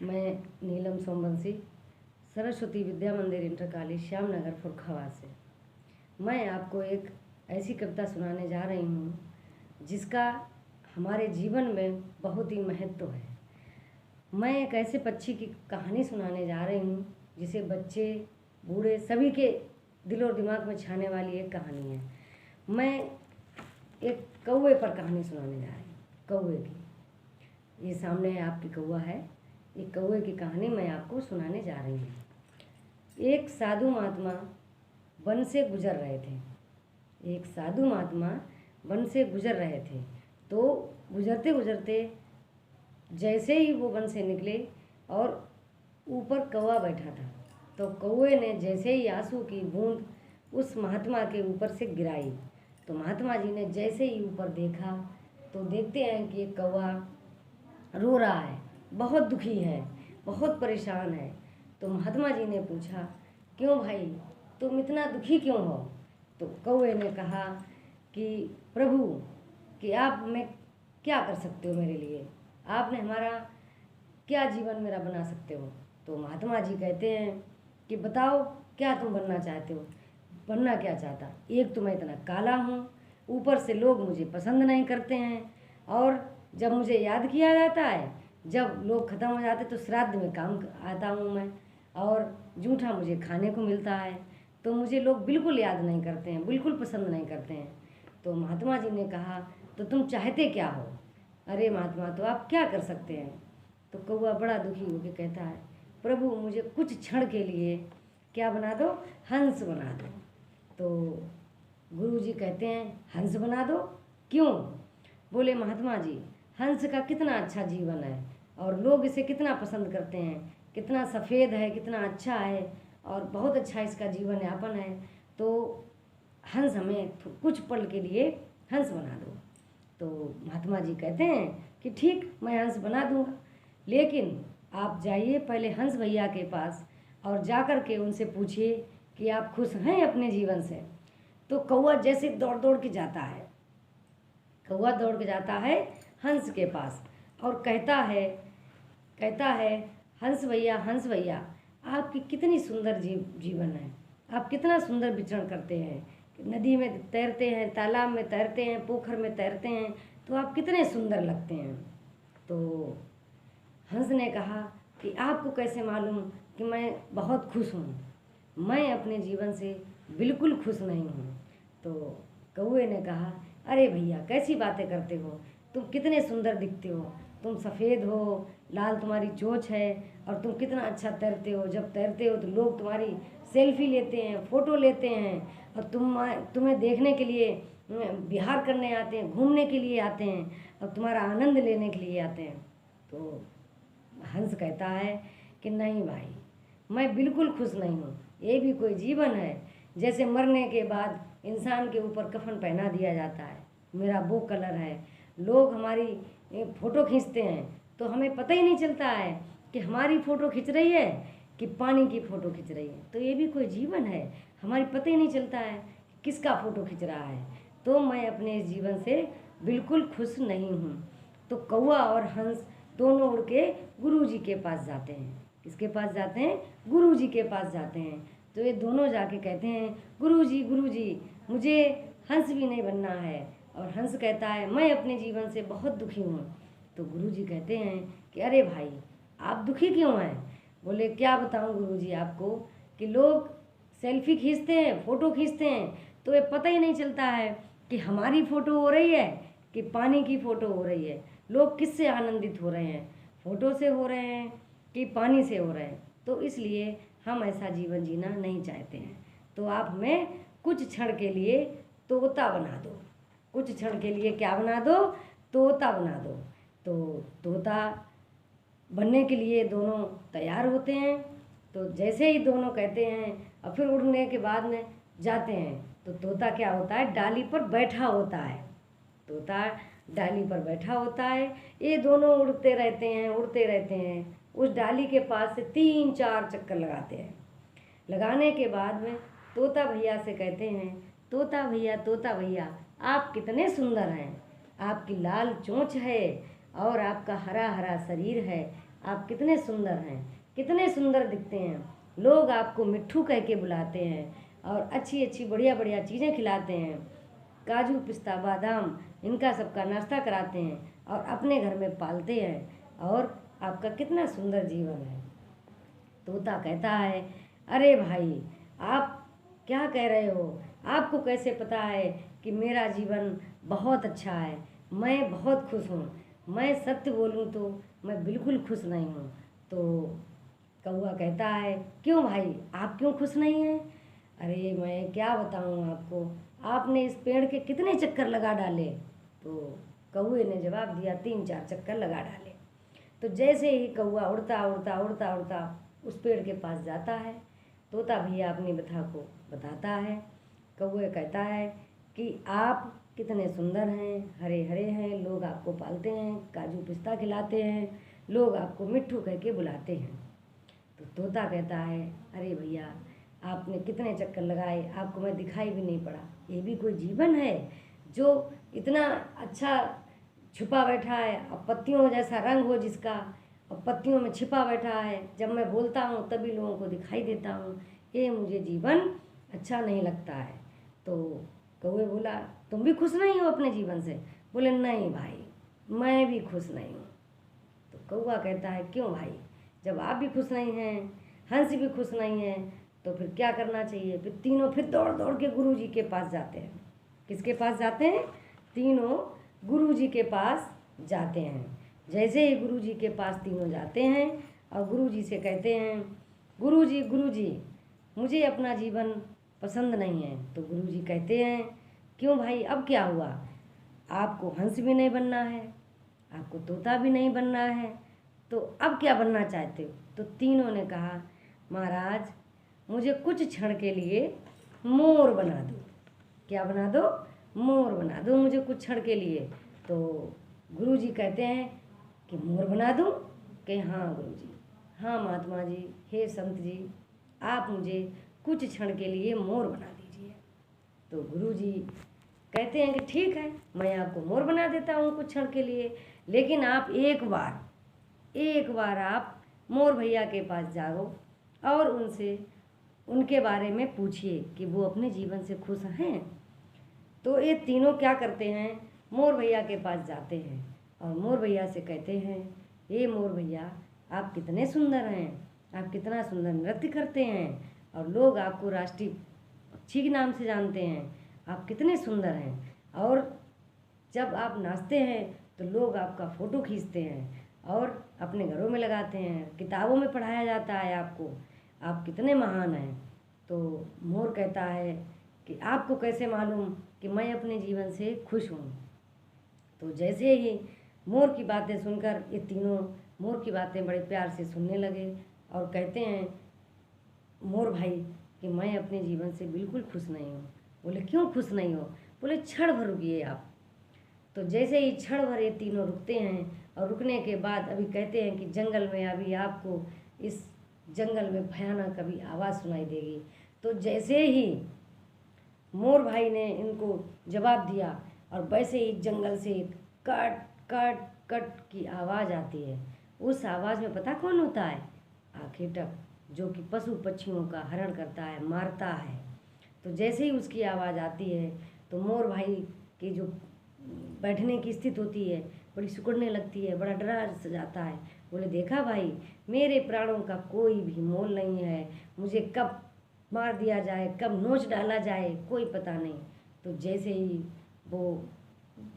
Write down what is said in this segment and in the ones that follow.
मैं नीलम सोमवंशी सरस्वती विद्या मंदिर inter college Shyamnagar फुरखाबाद से मैं आपको एक ऐसी कविता सुनाने जा रही हूँ जिसका हमारे जीवन में बहुत ही महत्व है। मैं एक ऐसे पक्षी की कहानी सुनाने जा रही हूँ जिसे बच्चे बूढ़े सभी के दिल और दिमाग में छाने वाली एक कहानी है। मैं एक कौवे पर कहानी सुनाने जा रही हूँ, कौवे की। ये सामने है आपकी कौवा है। ये कौवे की कहानी मैं आपको सुनाने जा रही हूँ। एक साधु महात्मा वन से गुजर रहे थे। एक साधु महात्मा वन से गुजर रहे थे। तो गुजरते गुजरते जैसे ही वो वन से निकले और ऊपर कौवा बैठा था, तो कौवे ने जैसे ही आंसू की बूंद उस महात्मा के ऊपर से गिराई, तो महात्मा जी ने जैसे ही ऊपर देखा तो देखते हैं कि एक कौवा रो रहा है, बहुत दुखी है, बहुत परेशान है। तो महात्मा जी ने पूछा, क्यों भाई, तुम इतना दुखी क्यों हो? तो कौवे ने कहा कि प्रभु, कि आप मैं क्या कर सकते हो मेरे लिए? आपने हमारा क्या जीवन मेरा बना सकते हो? तो महात्मा जी कहते हैं कि बताओ क्या तुम बनना चाहते हो? बनना क्या चाहता? एक तो मैं इतना काला हूँ, ऊपर से लोग मुझे पसंद नहीं करते हैं, और जब मुझे याद किया जाता है, जब लोग ख़त्म हो जाते तो श्राद्ध में काम आता हूँ मैं, और जूठा मुझे खाने को मिलता है, तो मुझे लोग बिल्कुल याद नहीं करते हैं, बिल्कुल पसंद नहीं करते हैं। तो महात्मा जी ने कहा, तो तुम चाहते क्या हो? अरे महात्मा, तो आप क्या कर सकते हैं? तो कौवा बड़ा दुखी होकर कहता है, प्रभु मुझे कुछ क्षण के लिए क्या बना दो? हंस बना दो। तो गुरु जी कहते हैं, हंस बना दो? क्यों? बोले महात्मा जी, हंस का कितना अच्छा जीवन है और लोग इसे कितना पसंद करते हैं, कितना सफ़ेद है, कितना अच्छा है और बहुत अच्छा इसका जीवन यापन है। तो हंस हमें कुछ पल के लिए हंस बना दो। तो महात्मा जी कहते हैं कि ठीक, मैं हंस बना दूंगा, लेकिन आप जाइए पहले हंस भैया के पास और जा कर के उनसे पूछिए कि आप खुश हैं अपने जीवन से। तो कौवा जैसे दौड़ दौड़ के जाता है, कौवा दौड़ के जाता है हंस के पास और कहता है हंस भैया, आपकी कितनी सुंदर जीवन है, आप कितना सुंदर विचरण करते हैं, नदी में तैरते हैं, तालाब में तैरते हैं, पोखर में तैरते हैं, तो आप कितने सुंदर लगते हैं। तो हंस ने कहा कि आपको कैसे मालूम कि मैं बहुत खुश हूँ? मैं अपने जीवन से बिल्कुल खुश नहीं हूँ। तो कौवे ने कहा, अरे भैया कैसी बातें करते हो, तुम कितने सुंदर दिखते हो, तुम सफ़ेद हो, लाल तुम्हारी चोंच है और तुम कितना अच्छा तैरते हो। जब तैरते हो तो लोग तुम्हारी सेल्फी लेते हैं, फ़ोटो लेते हैं, और तुम्हें देखने के लिए विहार करने आते हैं, घूमने के लिए आते हैं और तुम्हारा आनंद लेने के लिए आते हैं। तो हंस कहता है कि नहीं भाई, मैं बिल्कुल खुश नहीं हूँ। ये भी कोई जीवन है? जैसे मरने के बाद इंसान के ऊपर कफन पहना दिया जाता है, मेरा वो कलर है। लोग हमारी फ़ोटो खींचते हैं तो हमें पता ही नहीं चलता है कि हमारी फ़ोटो खींच रही है कि पानी की फ़ोटो खींच रही है। तो ये भी कोई जीवन है? हमारी पता ही नहीं चलता है किसका फ़ोटो खींच रहा है। तो मैं अपने इस जीवन से बिल्कुल खुश नहीं हूँ। तो कौवा और हंस दोनों उड़ के गुरु जी के पास जाते हैं। किसके पास जाते हैं? गुरु जी के पास जाते हैं। तो ये दोनों जाके कहते हैं, गुरु जी, मुझे हंस भी नहीं बनना है। और हंस कहता है, मैं अपने जीवन से बहुत दुखी हूँ। तो गुरु जी कहते हैं कि अरे भाई, आप दुखी क्यों हैं? बोले, क्या बताऊँ गुरु जी आपको कि लोग सेल्फी खींचते हैं, फ़ोटो खींचते हैं, तो ये पता ही नहीं चलता है कि हमारी फ़ोटो हो रही है कि पानी की फ़ोटो हो रही है। लोग किससे आनंदित हो रहे हैं, फ़ोटो से हो रहे हैं कि पानी से हो रहे हैं। तो इसलिए हम ऐसा जीवन जीना नहीं चाहते हैं। तो आप हमें कुछ क्षण के लिए तोता बना दो। कुछ क्षण के लिए क्या बना दो? तोता बना दो। तो तोता बनने के लिए दोनों तैयार होते हैं। तो जैसे ही दोनों कहते हैं और फिर उड़ने के बाद में जाते हैं, तो तोता क्या होता है? डाली पर बैठा होता है। तोता डाली पर बैठा होता है। ये दोनों उड़ते रहते हैं। उस डाली के पास से 3-4 चक्कर लगाते हैं। लगाने के बाद में तोता भैया से कहते हैं, तोता भैया, आप कितने सुंदर हैं। आपकी लाल चोंच है और आपका हरा हरा शरीर है, आप कितने सुंदर हैं, कितने सुंदर दिखते हैं। लोग आपको मिट्ठू कह के बुलाते हैं और अच्छी अच्छी बढ़िया बढ़िया चीज़ें खिलाते हैं, काजू पिस्ता बादाम इनका सबका नाश्ता कराते हैं और अपने घर में पालते हैं और आपका कितना सुंदर जीवन है। तोता कहता है, अरे भाई आप क्या कह रहे हो, आपको कैसे पता है कि मेरा जीवन बहुत अच्छा है, मैं बहुत खुश हूँ, मैं सत्य बोलूँ तो मैं बिल्कुल खुश नहीं हूँ। तो कौआ कहता है, क्यों भाई आप क्यों खुश नहीं हैं? अरे मैं क्या बताऊँ आपको, आपने इस पेड़ के कितने चक्कर लगा डाले। तो कौए ने जवाब दिया, 3-4 चक्कर लगा डाले। तो जैसे ही कौआ उड़ता उड़ता उड़ता उड़ता उस पेड़ के पास जाता है, तोता भैया अपनी कथा को बताता है। कौए कहता है कि आप कितने सुंदर हैं, हरे हरे हैं, लोग आपको पालते हैं, काजू पिस्ता खिलाते हैं, लोग आपको मिट्ठू कह के बुलाते हैं। तो तोता कहता है, अरे भैया आपने कितने चक्कर लगाए, आपको मैं दिखाई भी नहीं पड़ा। ये भी कोई जीवन है जो इतना अच्छा छुपा बैठा है और पत्तियों जैसा रंग हो जिसका, और पत्तियों में छिपा बैठा है, जब मैं बोलता हूँ तभी लोगों को दिखाई देता हूँ, ये मुझे जीवन अच्छा नहीं लगता है। तो कौवे बोला, तुम भी खुश नहीं हो अपने जीवन से? बोले, नहीं भाई मैं भी खुश नहीं हूँ। तो कौवा कहता है, क्यों भाई, जब आप भी खुश नहीं हैं, हंस भी खुश नहीं है, तो फिर क्या करना चाहिए? फिर तीनों फिर दौड़ दौड़ के गुरुजी के पास जाते हैं। किसके पास जाते हैं? तीनों गुरुजी के पास जाते हैं। जैसे ही गुरुजी के पास तीनों जाते हैं और गुरुजी से कहते हैं, गुरुजी गुरुजी मुझे अपना जीवन पसंद नहीं है। तो गुरुजी कहते हैं, क्यों भाई अब क्या हुआ? आपको हंस भी नहीं बनना है, आपको तोता भी नहीं बनना है, तो अब क्या बनना चाहते हो? तो तीनों ने कहा, महाराज मुझे कुछ क्षण के लिए मोर बना दो। क्या बना दो? मोर बना दो मुझे कुछ क्षण के लिए। तो गुरुजी कहते हैं कि मोर बना दूं? कि हाँ गुरुजी, हाँ महात्मा जी, हे संत जी, आप मुझे कुछ क्षण के लिए मोर बना दीजिए। तो गुरुजी कहते हैं कि ठीक है, मैं आपको मोर बना देता हूँ कुछ क्षण के लिए, लेकिन आप एक बार आप मोर भैया के पास जाओ और उनसे उनके बारे में पूछिए कि वो अपने जीवन से खुश हैं। तो ये तीनों क्या करते हैं, मोर भैया के पास जाते हैं और मोर भैया से कहते हैं, ये मोर भैया आप कितने सुंदर हैं, आप कितना सुंदर नृत्य करते हैं और लोग आपको राष्ट्रीय पक्षी के नाम से जानते हैं, आप कितने सुंदर हैं, और जब आप नाचते हैं तो लोग आपका फ़ोटो खींचते हैं और अपने घरों में लगाते हैं, किताबों में पढ़ाया जाता है आपको, आप कितने महान हैं। तो मोर कहता है कि आपको कैसे मालूम कि मैं अपने जीवन से खुश हूँ? तो जैसे ही मोर की बातें सुनकर ये तीनों मोर की बातें बड़े प्यार से सुनने लगे और कहते हैं, मोर भाई कि मैं अपने जीवन से बिल्कुल खुश नहीं हूँ। बोले, क्यों खुश नहीं हो? बोले, क्षण भर रुकिए आप। तो जैसे ही क्षण भर ये तीनों रुकते हैं और रुकने के बाद अभी कहते हैं कि जंगल में अभी आपको इस जंगल में भयानक अभी आवाज़ सुनाई देगी। तो जैसे ही मोर भाई ने इनको जवाब दिया और वैसे ही जंगल से कट कट कट की आवाज़ आती है। उस आवाज़ में पता कौन होता है? आखेटक, जो कि पशु पक्षियों का हरण करता है, मारता है। तो जैसे ही उसकी आवाज़ आती है तो मोर भाई की जो बैठने की स्थिति होती है बड़ी सिकुड़ने लगती है, बड़ा डरा सा जाता है। बोले, देखा भाई, मेरे प्राणों का कोई भी मोल नहीं है, मुझे कब मार दिया जाए, कब नोच डाला जाए, कोई पता नहीं। तो जैसे ही वो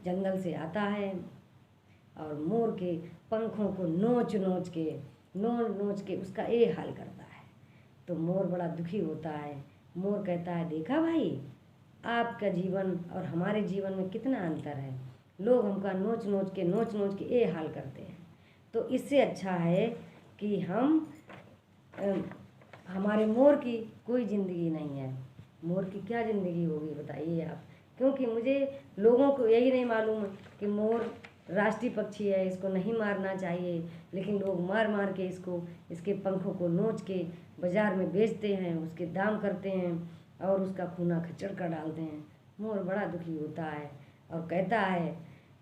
जंगल से आता है और मोर के पंखों को नोच नोच के उसका ये हाल करता है, तो मोर बड़ा दुखी होता है। मोर कहता है, देखा भाई, आपका जीवन और हमारे जीवन में कितना अंतर है, लोग हमका नोच नोच के ये हाल करते हैं। तो इससे अच्छा है कि हमारे मोर की कोई ज़िंदगी नहीं है। मोर की क्या ज़िंदगी होगी बताइए आप? क्योंकि मुझे लोगों को यही नहीं मालूम कि मोर राष्ट्रीय पक्षी है, इसको नहीं मारना चाहिए, लेकिन लोग मार मार के इसके पंखों को नोच के बाज़ार में बेचते हैं, उसके दाम करते हैं और उसका खूना खच्चड़ कर डालते हैं। मोर बड़ा दुखी होता है और कहता है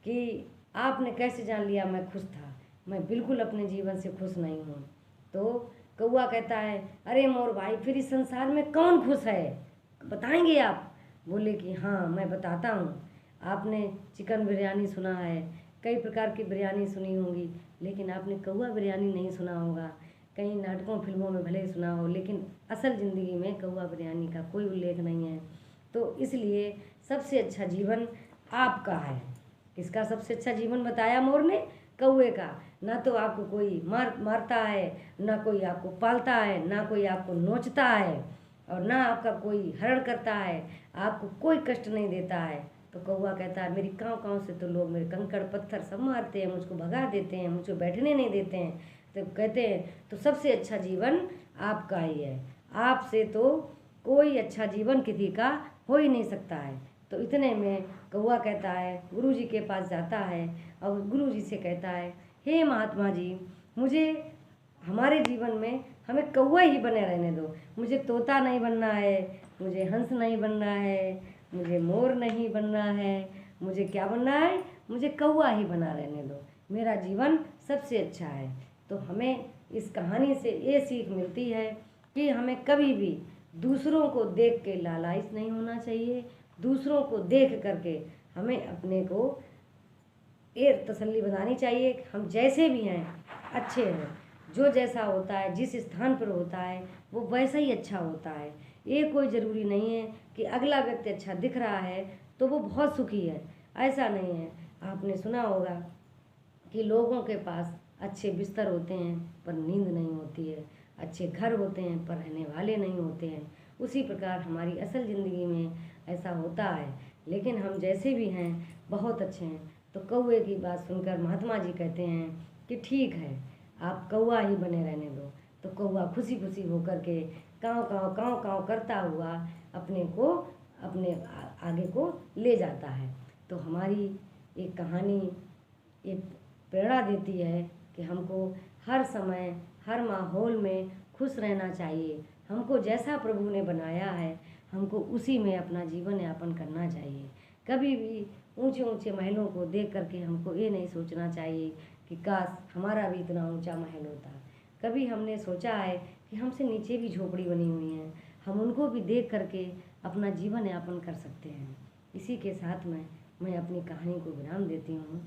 कि आपने कैसे जान लिया मैं खुश था? मैं बिल्कुल अपने जीवन से खुश नहीं हूँ। तो कौआ कहता है, अरे मोर भाई, फिर इस संसार में कौन खुश है, बताएंगे आप? बोले कि हाँ, मैं बताता हूँ। आपने चिकन बिरयानी सुना है, कई प्रकार की बिरयानी सुनी होंगी, लेकिन आपने कौआ बिरयानी नहीं सुना होगा। कई नाटकों फिल्मों में भले ही सुना हो, लेकिन असल ज़िंदगी में कौआ बिरयानी का कोई उल्लेख नहीं है। तो इसलिए सबसे अच्छा जीवन आपका है। किसका सबसे अच्छा जीवन बताया मोर ने? कौए का। ना तो आपको कोई मारता है, ना कोई आपको पालता है, ना कोई आपको नोचता है, और ना आपका कोई हरण करता है, आपको कोई कष्ट नहीं देता है। तो कौआ कहता है, मेरी काँव से तो लोग मेरे कंकड़ पत्थर सब मारते हैं, मुझको भगा देते हैं, मुझको बैठने नहीं देते हैं। तो कहते हैं तो सबसे अच्छा जीवन आपका ही है। आपसे तो कोई अच्छा जीवन किसी का हो ही नहीं सकता है। तो इतने में कौआ कहता है, गुरुजी के पास जाता है और गुरुजी से कहता है, हे महात्मा जी, मुझे हमारे जीवन में हमें कौआ ही बने रहने दो। मुझे तोता नहीं बनना है, मुझे हंस नहीं बनना है, मुझे मोर नहीं बनना है, मुझे क्या बनना है? मुझे कौआ ही बना रहने दो। मेरा जीवन सबसे अच्छा है। तो हमें इस कहानी से ये सीख मिलती है कि हमें कभी भी दूसरों को देख के लालायित नहीं होना चाहिए। दूसरों को देख करके हमें अपने को ये तसल्ली बनानी चाहिए कि हम जैसे भी हैं अच्छे हैं। जो जैसा होता है, जिस स्थान पर होता है, वो वैसा ही अच्छा होता है। ये कोई ज़रूरी नहीं है कि अगला व्यक्ति अच्छा दिख रहा है तो वो बहुत सुखी है, ऐसा नहीं है। आपने सुना होगा कि लोगों के पास अच्छे बिस्तर होते हैं पर नींद नहीं होती है, अच्छे घर होते हैं पर रहने वाले नहीं होते हैं। उसी प्रकार हमारी असल ज़िंदगी में ऐसा होता है। लेकिन हम जैसे भी हैं बहुत अच्छे हैं। तो कौए की बात सुनकर महात्मा जी कहते हैं कि ठीक है, आप कौआ ही बने रहने दो। तो कौआ खुशी खुशी होकर के काँव काँव काँव काँव करता हुआ अपने को अपने आगे को ले जाता है। तो हमारी एक कहानी ये प्रेरणा देती है कि हमको हर समय हर माहौल में खुश रहना चाहिए। हमको जैसा प्रभु ने बनाया है हमको उसी में अपना जीवन यापन करना चाहिए। कभी भी ऊंचे ऊंचे महलों को देख करके हमको ये नहीं सोचना चाहिए कि काश हमारा भी इतना ऊंचा महल होता। कभी हमने सोचा है कि हमसे नीचे भी झोपड़ी बनी हुई हैं, हम उनको भी देख करके अपना जीवन यापन कर सकते हैं। इसी के साथ मैं अपनी कहानी को विराम देती हूँ।